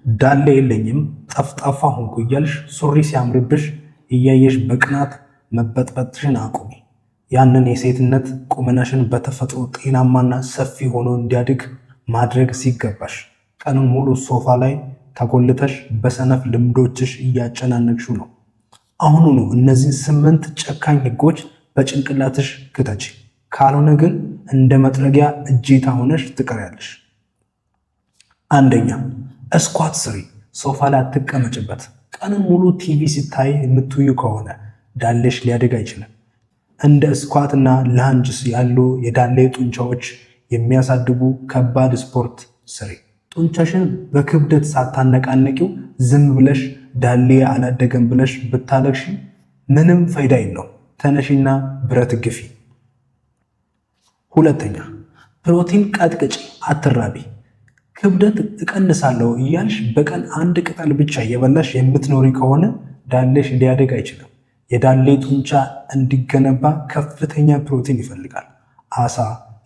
ዳሌ የለኝም ጠፍጣፋ ሆንኩ እያልሽ ሱሪ ሲያምርብሽ እያየሽ በቅናት መበጥበጥሽን አቁሚ። ያንን የሴትነት ቁመናሽን በተፈጥሮ ጤናማና ሰፊ ሆኖ እንዲያድግ ማድረግ ሲገባሽ ቀኑን ሙሉ ሶፋ ላይ ተጎልተሽ በሰነፍ ልምዶችሽ እያጨናነቅሽው ነው። አሁኑኑ እነዚህ 8 ጨካኝ ህጎች በጭንቅላትሽ ክተች። ካልሆነ ግን እንደ መጥረጊያ እጄታ ሆነሽ ትቀሪያለሽ። አንደኛ፣ እስኳት ስሪ። ሶፋ ላይ አትቀመጭበት። ቀኑን ሙሉ ቲቪ ሲታይ የምትውዩ ከሆነ ዳሌሽ ሊያድግ አይችልም። እንደ እስኳትና ላንጅስ ያሉ የዳሌ ጡንቻዎች የሚያሳድጉ ከባድ ስፖርት ስሪ። ጡንቻሽን በክብደት ሳታነቃነቂው ዝም ብለሽ ዳሌ አላደገም ብለሽ ብታለቅሺ ምንም ፋይዳ የለው። ተነሺና ብረት ግፊ። ሁለተኛ፣ ፕሮቲን ቀጥቅጪ፣ አትራቢ። ክብደት እቀንሳለሁ እያልሽ በቀን 1 ቅጠል ብቻ የበላሽ የምትኖሪ ከሆነ ዳሌሽ ሊያድግ አይችልም። የዳሌ ጡንቻ እንዲገነባ ከፍተኛ ፕሮቲን ይፈልጋል። አሳ፣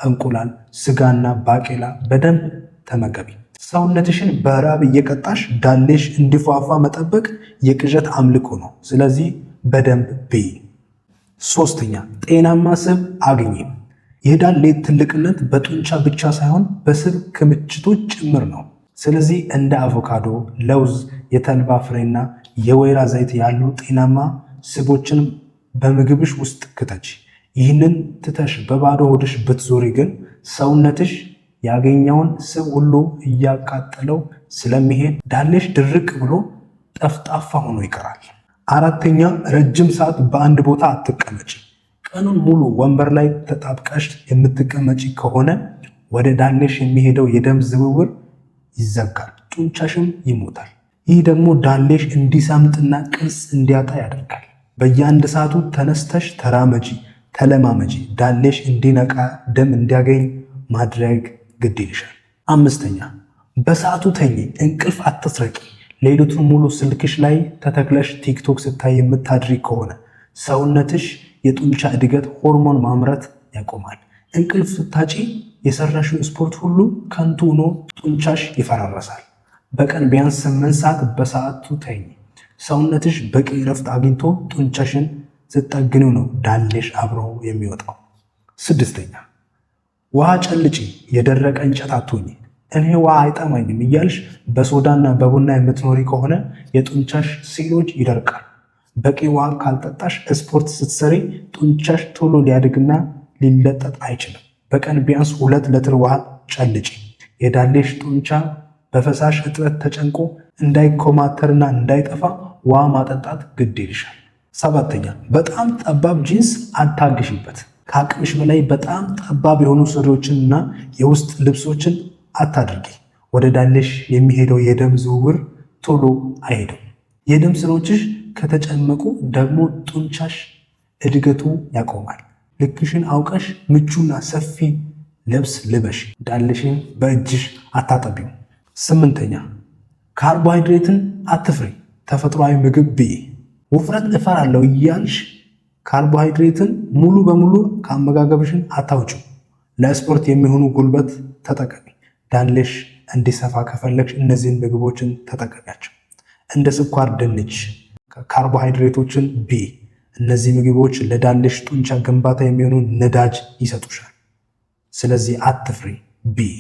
እንቁላል፣ ስጋና ባቄላ በደንብ ተመገቢ። ሰውነትሽን በራብ እየቀጣሽ ዳሌሽ እንዲፏፏ መጠበቅ የቅዠት አምልኮ ነው። ስለዚህ በደንብ ብይ። ሶስተኛ፣ ጤናማ ስብ አግኚ። የዳሌ ትልቅነት በጡንቻ ብቻ ሳይሆን በስብ ክምችቶች ጭምር ነው። ስለዚህ እንደ አቮካዶ፣ ለውዝ፣ የተልባ ፍሬና የወይራ ዘይት ያሉ ጤናማ ስቦችን በምግብሽ ውስጥ ክተች። ይህንን ትተሽ በባዶ ሆድሽ ብትዞሪ ግን ሰውነትሽ ያገኘውን ስብ ሁሉ እያቃጠለው ስለሚሄድ ዳሌሽ ድርቅ ብሎ ጠፍጣፋ ሆኖ ይቀራል። አራተኛ፣ ረጅም ሰዓት በአንድ ቦታ አትቀመጪ። ቀኑን ሙሉ ወንበር ላይ ተጣብቀሽ የምትቀመጪ ከሆነ ወደ ዳሌሽ የሚሄደው የደም ዝውውር ይዘጋል፣ ጡንቻሽም ይሞታል። ይህ ደግሞ ዳሌሽ እንዲሰምጥና ቅርጽ እንዲያጣ ያደርጋል። በየአንድ ሰዓቱ ተነስተሽ ተራመጂ፣ ተለማመጂ። ዳሌሽ እንዲነቃ ደም እንዲያገኝ ማድረግ ግድ ይልሻል። አምስተኛ፣ በሰዓቱ ተኚ፣ እንቅልፍ አትስረቂ። ሌሊቱን ሙሉ ስልክሽ ላይ ተተክለሽ ቲክቶክ ስታይ የምታድሪ ከሆነ ሰውነትሽ የጡንቻ እድገት ሆርሞን ማምረት ያቆማል። እንቅልፍ ስታጪ የሰራሽው ስፖርት ሁሉ ከንቱ ሆኖ ጡንቻሽ ይፈራረሳል። በቀን ቢያንስ 8 ሰዓት በሰዓቱ ተኚ። ሰውነትሽ በቂ ረፍት አግኝቶ ጡንቻሽን ስትጠግኒው ነው ዳሌሽ አብሮ የሚወጣው። ስድስተኛ፣ ውሃ ጨልጪ፣ የደረቀ እንጨት አትሁኚ። እኔ ውሃ አይጠማኝም እያልሽ በሶዳና በቡና የምትኖሪ ከሆነ የጡንቻሽ ሴሎች ይደርቃል። በቂ ውሃ ካልጠጣሽ ስፖርት ስትሰሪ ጡንቻሽ ቶሎ ሊያድግና ሊለጠጥ አይችልም። በቀን ቢያንስ 2 ሊትር ውሃ ጨልጪ። የዳሌሽ ጡንቻ በፈሳሽ እጥረት ተጨንቆ እንዳይኮማተርና እንዳይጠፋ ውሃ ማጠጣት ግድ ይልሻል። ሰባተኛ፣ በጣም ጠባብ ጂንስ አታግሽበት። ከአቅምሽ በላይ በጣም ጠባብ የሆኑ ሱሪዎችንና የውስጥ ልብሶችን አታድርጊ። ወደ ዳሌሽ የሚሄደው የደም ዝውውር ቶሎ አይሄድም። የደም ስሮችሽ ከተጨመቁ ደግሞ ጡንቻሽ እድገቱ ያቆማል። ልክሽን አውቀሽ ምቹና ሰፊ ልብስ ልበሽ። ዳሌሽን በእጅሽ አታጠቢው። ስምንተኛ፣ ካርቦሃይድሬትን አትፍሪ። ተፈጥሯዊ ምግብ ብይ። ውፍረት እፈራለሁ እያልሽ ካርቦሃይድሬትን ሙሉ በሙሉ ከአመጋገብሽን አታውጭው። ለስፖርት የሚሆኑ ጉልበት ተጠቀሚ። ዳሌሽ እንዲሰፋ ከፈለግሽ እነዚህን ምግቦችን ተጠቀሚያቸው። እንደ ስኳር ድንች፣ ካርቦሃይድሬቶችን ብይ። እነዚህ ምግቦች ለዳሌሽ ጡንቻ ግንባታ የሚሆኑ ነዳጅ ይሰጡሻል። ስለዚህ አትፍሪ፣ ብይ።